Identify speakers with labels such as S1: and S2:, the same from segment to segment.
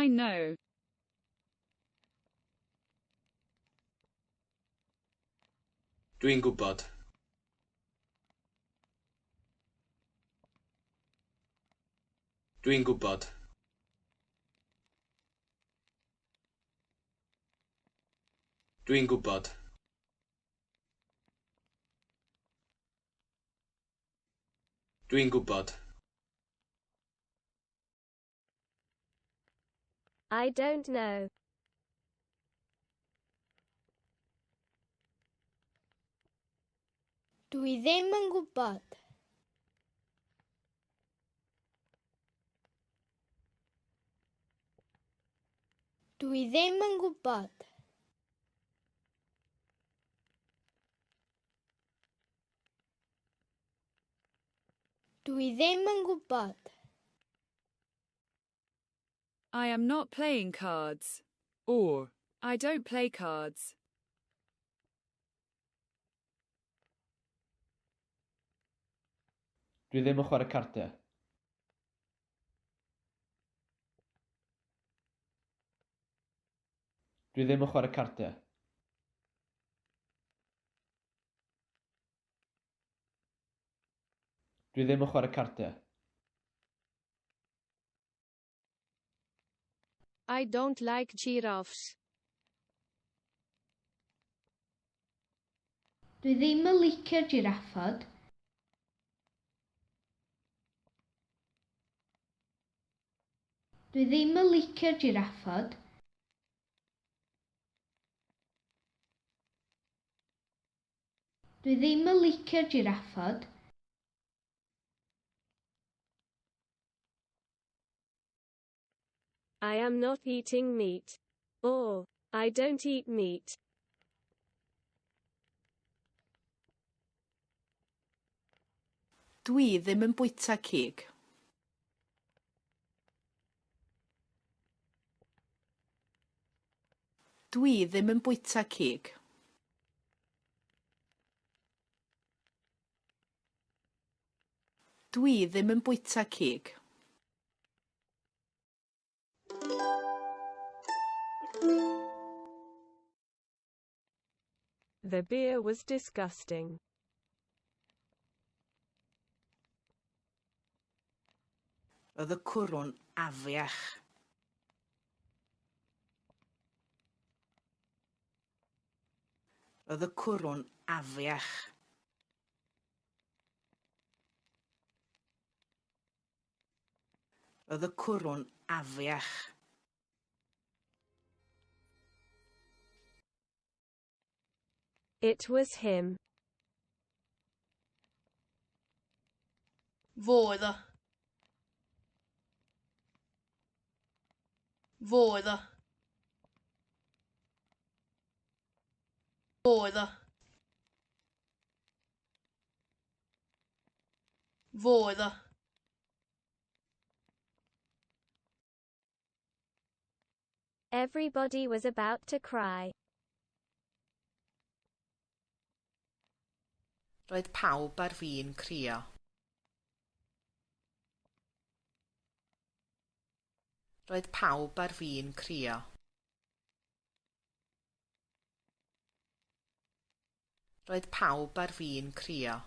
S1: I know.
S2: Dwi'n gwybod. Dwi'n gwybod. Dwi'n gwybod. Dwi'n gwybod.
S3: I don't know.
S4: Dwi ddim yn gwybod. Dwi ddim yn gwybod. Dwi ddim yn gwybod.
S1: I am not playing cards. Or, I don't play cards.
S5: Dwi ddim yn chwarae cardiau. Dwi ddim yn chwarae cardiau. Dwi ddim yn chwarae cardiau.
S3: I don't like giraffes.
S4: Dwi ddim yn licio jiraffod. Dwi ddim yn licio jiraffod. Dwi ddim yn licio jiraffod.
S3: I am not eating meat. Or, I don't eat meat.
S6: Dwi ddim yn bwyta cig. Dwi ddim yn bwyta cig. Dwi ddim yn bwyta cig.
S3: The beer was disgusting.
S6: Roedd y cwrwn afiach. Roedd y cwrwn afiach. Roedd y cwrwn afiach.
S3: It was him.
S7: Foedd o. Foedd o. Foedd o. Foedd o.
S3: Everybody was about to cry.
S6: Roedd pawb ar fin crio. Roedd pawb ar fin crio. Roedd pawb ar fin crio.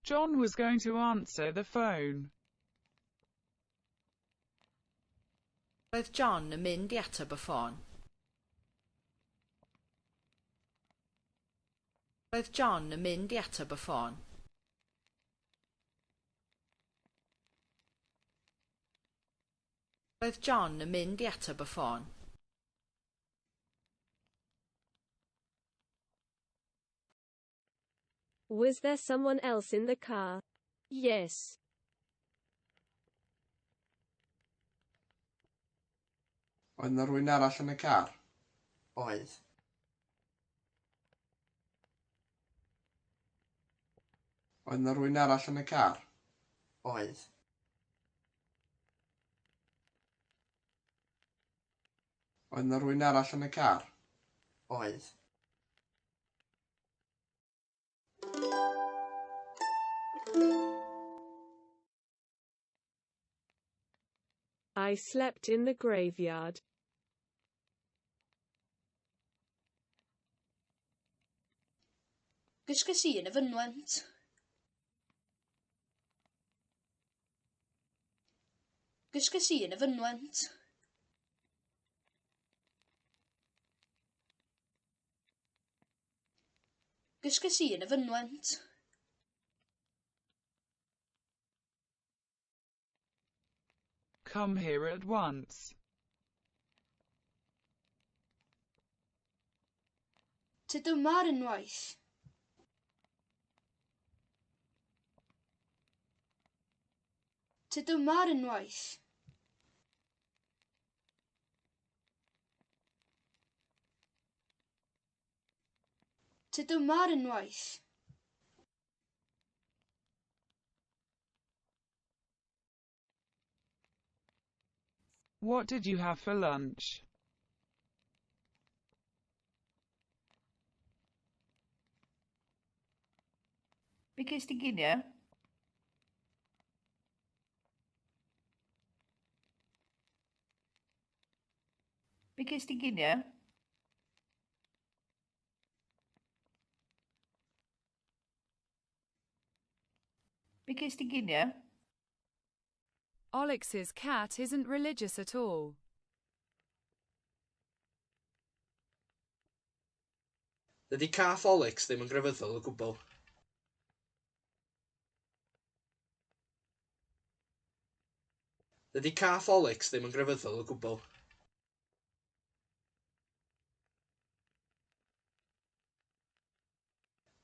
S1: John was going to answer the phone.
S6: Roedd John yn mynd i ateb y ffôn. Roedd John yn mynd i ateb y ffôn. Roedd John yn mynd i ateb y ffôn.
S3: Was there someone else in the car? Yes.
S2: Oedd 'na rywun arall yn y car? Oedd. Oedd 'na rywun arall yn y car? Oedd. Oedd 'na rywun arall yn y car? Oedd.
S3: I slept in the graveyard.
S7: Gysges i yn y fynwent. Gysges i yn y fynwent. Gysges i yn y fynwent.
S1: Come here at once.
S7: Tyd yma ar unwaith. Tyd yma ar unwaith. Tyd yma ar unwaith.
S1: What did you have for lunch?
S8: Be ges ti ginio? Be ges ti ginio? Be ges ti ginio?
S1: Olix's cat isn't religious at all.
S2: Dydy cath Olix ddim yn grefyddol o gwbl. Dydy cath Olix ddim yn grefyddol o gwbl.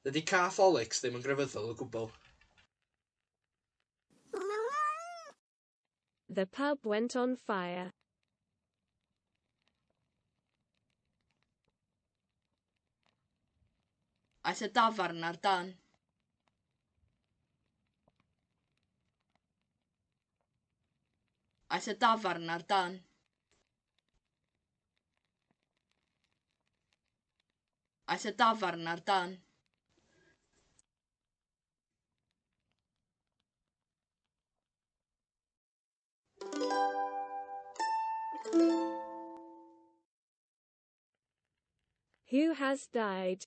S2: Dydy cath Olix ddim yn grefyddol o gwbl.
S3: The pub went on fire.
S7: Aeth y dafarn ar dan. Aeth y dafarn ar dan. Aeth y dafarn ar dan.
S3: Who has died?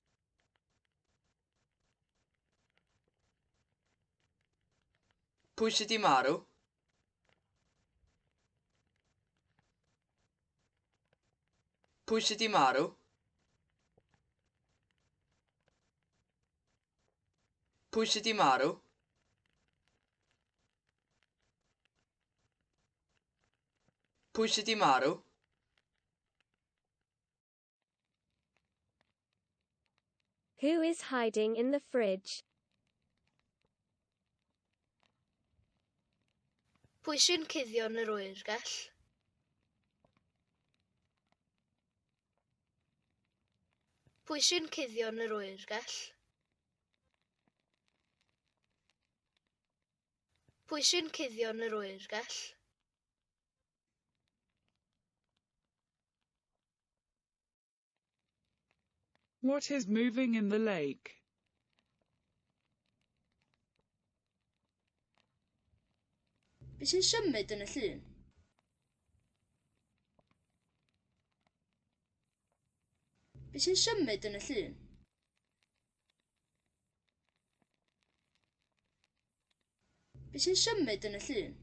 S2: Pwy sydd 'di marw? Pwy sydd 'di marw? Pwy sydd 'di marw? Pwy sydd 'di marw?
S3: Who is hiding in the fridge?
S7: Pwy sy'n cuddio yn yr oergell? Pwy sy'n cuddio yn yr oergell? Pwy sy'n cuddio yn yr oergell?
S1: What is moving in the lake?
S7: Be sy'n symud yn y llun? Be sy'n symud yn y llun? Be sy'n symud yn y llun?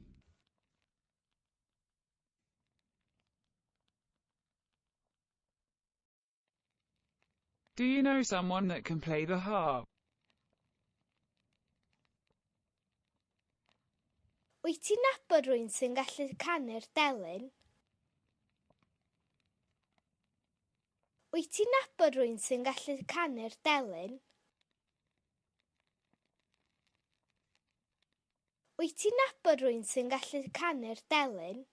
S1: Do you know someone that can play the harp?
S4: Wyt ti'n nabod rwy'n sy'n gallu canu'r delyn? Wyt ti'n nabod rwy'n sy'n gallu canu'r delyn? Wyt ti'n nabod rwy'n sy'n gallu canu'r delyn?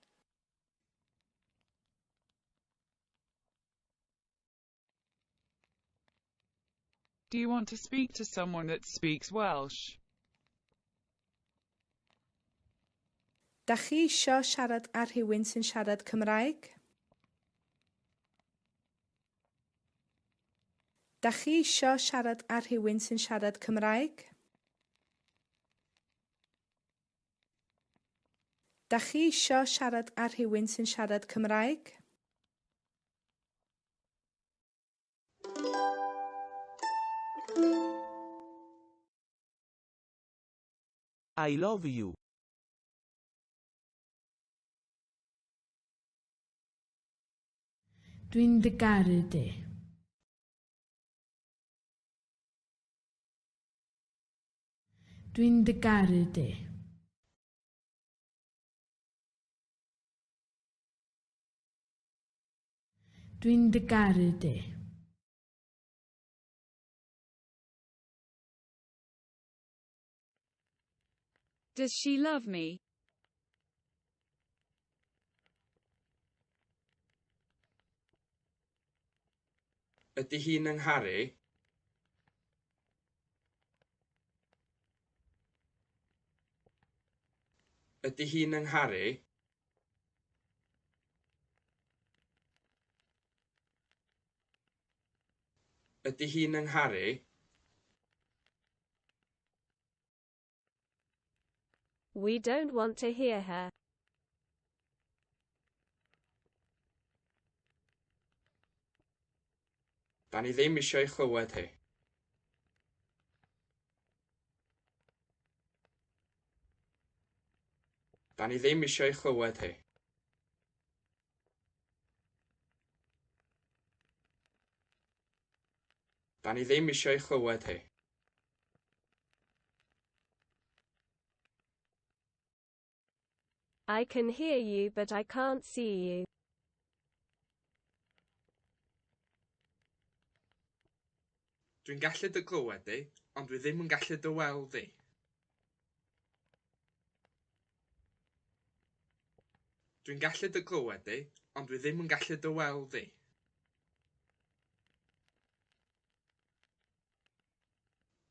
S1: Do you want to speak to someone that speaks Welsh?
S9: Da chi isio siarad â rhywun sy'n siarad Cymraeg? Da chi isio siarad â rhywun sy'n siarad Cymraeg? Da chi isio siarad â rhywun sy'n siarad Cymraeg?
S10: I love you.
S11: Dwi'n dy garu di. Dwi'n dy garu di. Dwi'n dy garu di.
S1: Does she love me?
S2: Ydy hi'n angharu? Ydy hi'n angharu? Ydy hi'n angharu?
S3: We don't want to hear her.
S2: Da ni ddim eisiau chlywed hi. Da ni ddim eisiau chlywed hi. Da ni ddim eisiau chlywed hi.
S3: I can hear you but I can't see you.
S2: Dwi'n gallu dy glywed di, ond dwi ddim yn gallu dy weld di. Dwi'n gallu dy glywed di, ond dwi ddim yn gallu dy weld di.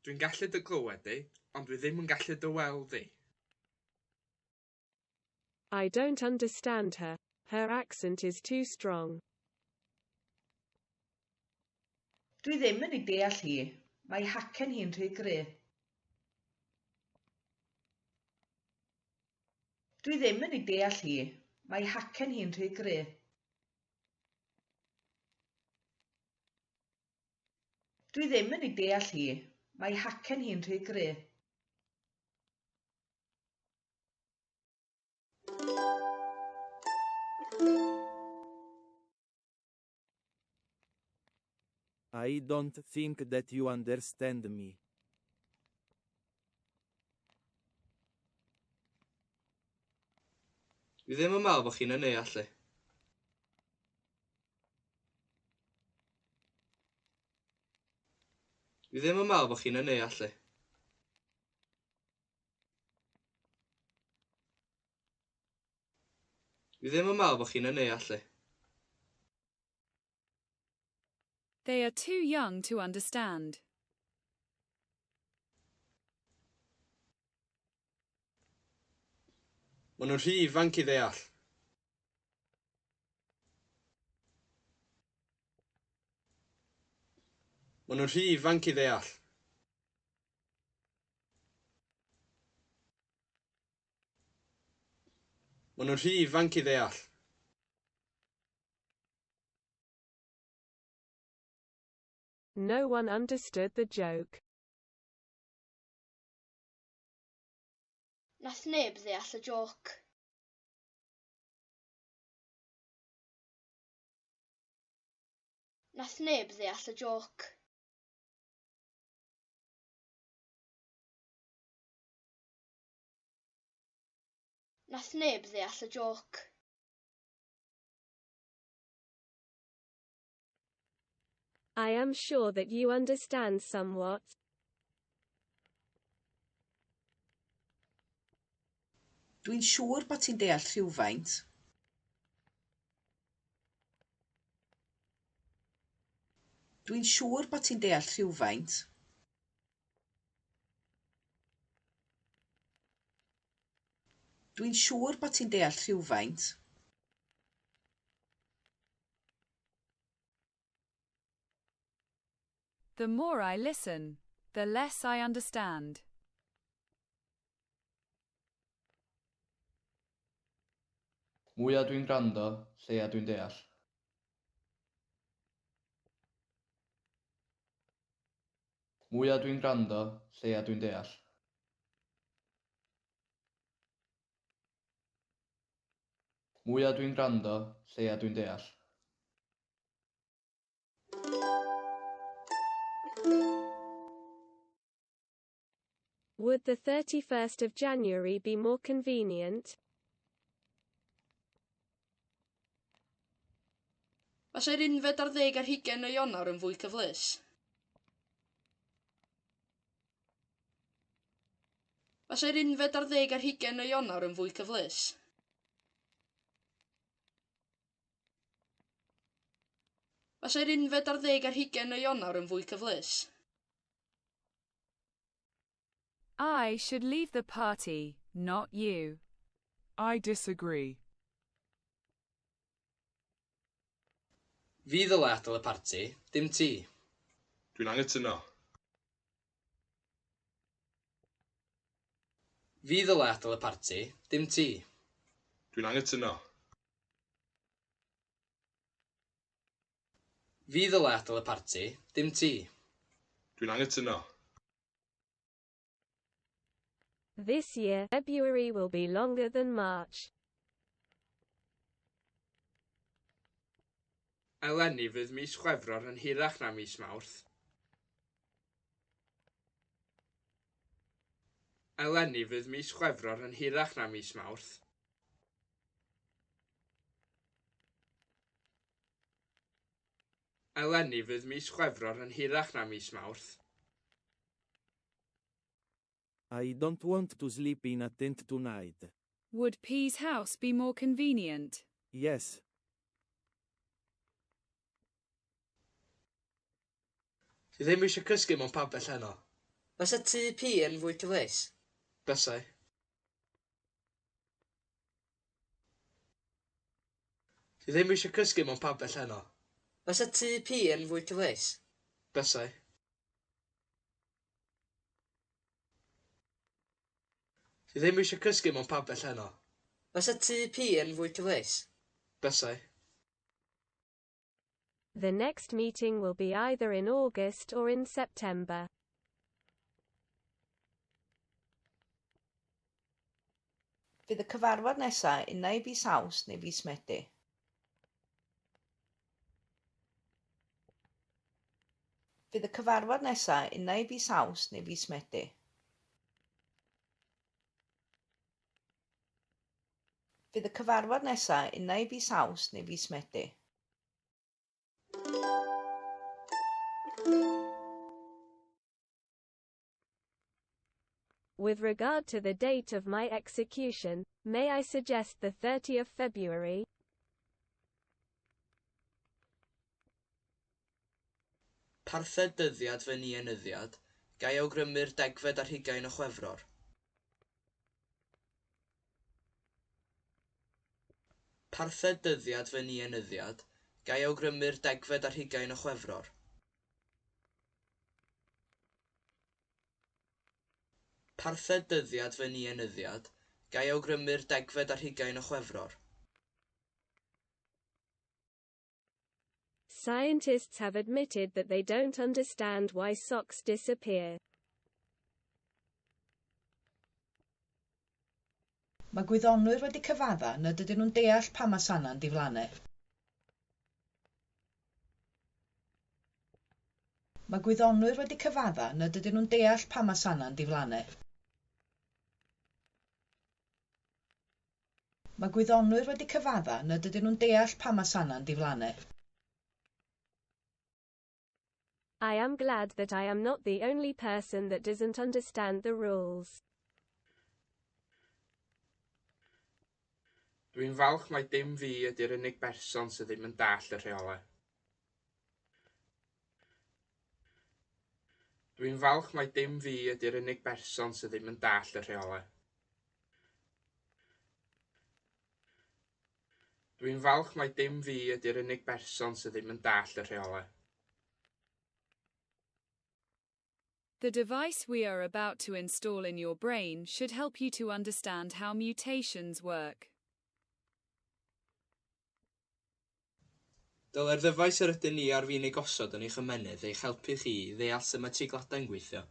S2: Dwi'n gallu dy glywed di, ond dwi ddim yn gallu dy weld di.
S3: I don't understand her. Her accent is too strong.
S8: Dwi ddim yn ei deall hi. Mae hacen hi'n rhy gry. Dwi ddim yn ei deall hi. Mae hacen hi'n rhy gry. Dwi ddim yn ei deall hi. Mae hacen hi'n rhy gry.
S10: I don't think that you understand me.
S2: Dwi ddim yn meddwl bod chi'n yn neallu. Dwi ddim yn meddwl bod chi'n yn neallu. Dwi ddim yn meddwl bod chi'n yn neallu.
S1: They are too young to understand.
S2: Maen nhw'n rhy ifanc i ddeall. Maen nhw'n rhy ifanc i ddeall. Maen nhw'n rhy ifanc i ddeall.
S3: No one understood the joke.
S7: Nath neb ddeall y joc. Nath neb ddeall y joc. Nath neb ddeall y joc.
S3: I am sure that you understand somewhat.
S8: Dwi'n siŵr bod ti'n deall rhywfaint. Dwi'n siŵr bod ti'n deall rhywfaint. Dwi'n siŵr bod ti'n deall rhywfaint.
S1: The more I listen, the less I understand.
S5: Mwyaf dwi'n gwrando, lleia dwi'n deall. Mwyaf dwi'n gwrando, lleia dwi'n deall. Mwyaf dwi'n gwrando, lleia dwi'n deall.
S3: Would the 31st of January be more convenient?
S6: Fasai'r 11 ar 20 o Ionawr yn fwy cyflys? Fasai'r 11 ar 20 o Ionawr yn fwy cyflys? Fasai'r 11 ar 20 o Ionawr yn fwy cyflys?
S1: I should leave the party, not you.
S12: I disagree.
S2: Fi ddyle adael y parti, dim ti.
S13: Dwi'n anghytuno.
S2: Fi ddyle adael y parti, dim ti.
S13: Dwi'n anghytuno.
S2: Fi ddyle adael y parti, dim ti.
S13: Dwi'n anghytuno.
S3: This year, February will be longer than March.
S2: Eleni fydd mis Chwefror yn hirach na mis Mawrth. Eleni fydd mis Chwefror yn hirach na mis Mawrth. Eleni fydd mis Chwefror yn hirach na mis Mawrth.
S10: I don't want to sleep in a tent tonight.
S1: Would P's house be more convenient?
S10: Yes.
S2: Ti ddim eisiau cysgu mewn pabell heno. Fysa tŷ P yn fwy cyfleus? Bysai. Ti ddim eisiau cysgu mewn pabell heno. Fysa tŷ P yn fwy cyfleus? Bysai. Ti ddim eisiau cysgu mewn pabell heno. Fysa tŷ P yn fwy cyfleus? Bysai.
S3: The next meeting will be either in August or in September.
S8: Fydd y cyfarfod nesaf unai fis Awst neu fis Medi. Fydd y cyfarfod nesaf unai fis Awst neu fis Medi. Fydd y cyfarfod nesaf unai fis Awst neu fis Medi.
S3: With regard to the date of my execution, may I suggest the 30th of February?
S2: Parthed dyddiad fy ni enyddiad, gai awgrymu'r 10 ar 20 o Chwefror. Parthed dyddiad fy ni enyddiad, gai awgrymu'r 10 ar 20 o Chwefror. Parthed dyddiad fy ni enyddiad, gai awgrymu'r 10 ar 20 o Chwefror.
S3: Scientists have admitted that they don't understand why socks disappear.
S8: Mae gwyddonwyr wedi cyfadda nad ydyn nhw'n deall pam mae sana'n diflannu. Mae gwyddonwyr wedi cyfadda nad ydyn nhw'n deall pam mae sana'n diflannu. Mae gwyddonwyr wedi cyfadda nad ydyn nhw'n deall pam mae sana'n diflannu.
S3: I am glad that I am not the only person that doesn't understand the rules.
S2: Dwi'n falch mai dim fi ydy'r unig berson sydd ddim yn dall y rheolau. Dwi'n falch mai dim fi ydy'r unig berson sydd ddim yn dall y rheolau. Dwi'n falch mai dim fi ydy'r unig berson sydd ddim yn dall y rheolau.
S1: The device we are about to install in your brain should help you to understand how mutations work.
S2: Dyle'r ddyfais yr ydyn ni ar fin ei gosod yn eich ymenydd eich helpu chi i ddeall sut mae teigladau'n gweithio.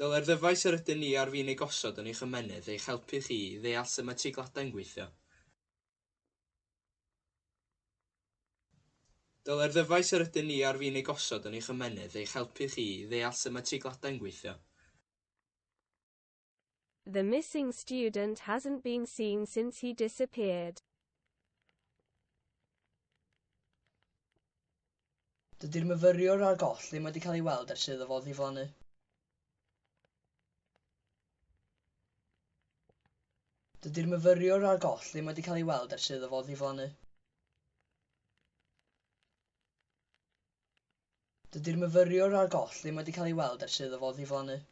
S2: Dyle'r ddyfais yr ydyn ni ar fin ei gosod yn eich ymenydd eich helpu chi i ddeall sut mae teigladau'n gweithio. Dyle'r ddyfais yr ydyn ni ar fin ei gosod yn eich ymenydd eich helpu chi i ddeall sut mae teigladau'n gweithio.
S3: The missing student hasn't been seen since he disappeared.
S14: Dydy'r myfyriwr a'r goll ddim wedi cael ei weld ers iddo fo ddiflannu. Dydy'r myfyriwr a'r goll ddim wedi cael ei weld ers iddo fo ddiflannu. Dydy'r myfyriwr a'r goll ddim wedi cael ei weld ers iddo fo ddiflannu.